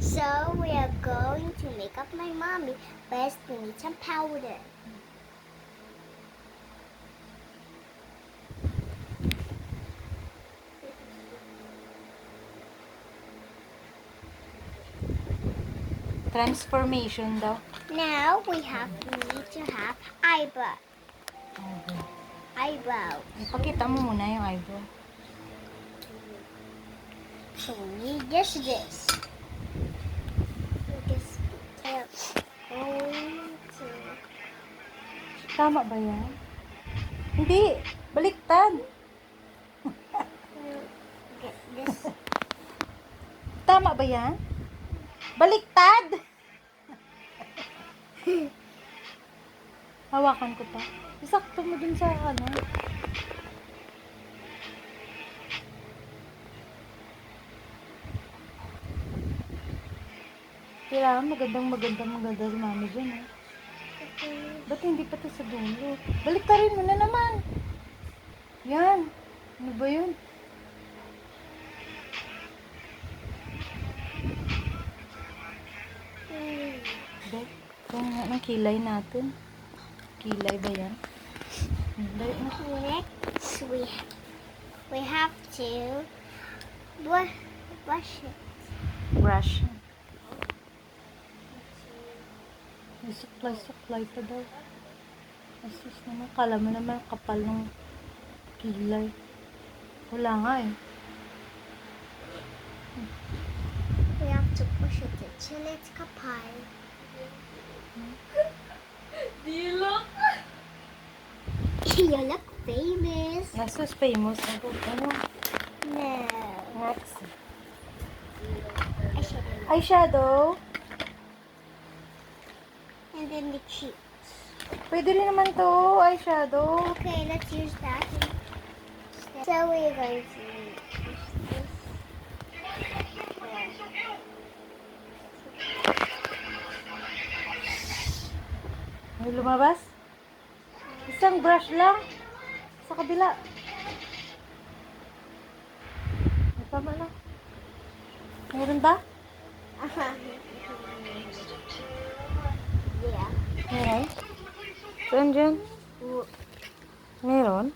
So we are going to make up my mommy. First, we need some powder. Transformation daw. Now we need to have eyebrow. Eyebrow. Ipakita mo muna yung eyebrow. So we need this. Just going to Tama ba yan? Hindi. Baliktad. get this. Tama ba yan? Baliktad! Hawakan ko pa. Isakto mo dun sa ano. Kailangan maganda si mami dyan, eh. Ba't hindi pa ito sa dulo? Baliktarin mo na naman. Yan. Ano ba yun? Dek, kung nga ng kilay natin. Kilay ba yan? Dali na. Next, we have to brush it. Brush. May supply pa daw. Asus naman. Kala mo naman kapal ng kilay. Wala nga eh. We have to push it until it's kapal. Do you look? You look famous. Asus famous. Ano? No. Next. Eyeshadow. Eyeshadow. And then the cheeks. Pwede rin naman to. Eyeshadow. Okay, let's use that. So we're going to use this. May lumabas? Isang brush lang. Sa kabila. Ay, tama na. Meron ba? Uh-huh. Yeah. Meron? Saan dyan? Meron?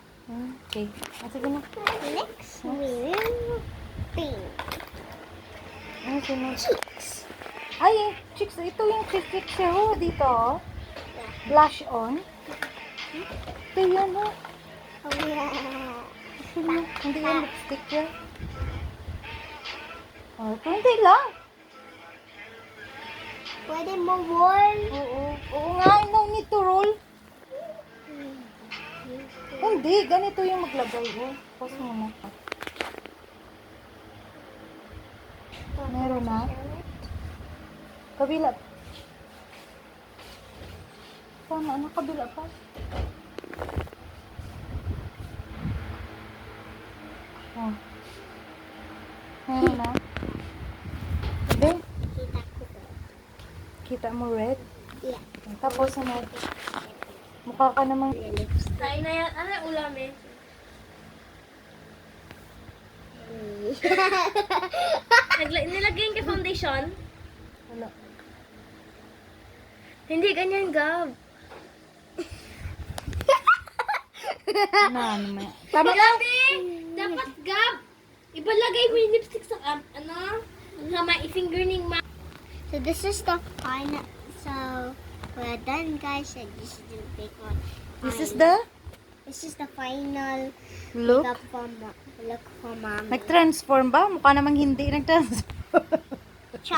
Okay. Sige na. Next, we will pink. Ano sunod? Cheeks. Ay, chicks. Ito yung cheeks siya. Oh, dito. Oh. Blush on. Ito yan, oh. Oh, yeah. Hindi yan lipstick yan. Oh, hindi lang. Pwede mo roll. Oo. Oo nga, no need to roll. Hindi, ganito yung maglagay. Oh. Pause muna. Meron na. Kabila. Sana, ano kabila pa? Oh. Meron na. Hindi. Kita ko to. Kita mo red. Yeah. Tapos ano, mukha ka namang Tayo na yan. Ano yung ulam eh? Nilagyan ka foundation? wala. Hindi, ganyan, Gab. Ano may. Tama. Grabe! Dapat, Gab, ibalagay mo yung lipstick sa, sa may fingerning ma. So this is the final. So we're done, guys. And this is the big one. This is the This is the final look. look for mom. Nag-transform ba? Mukha namang hindi nag-transform.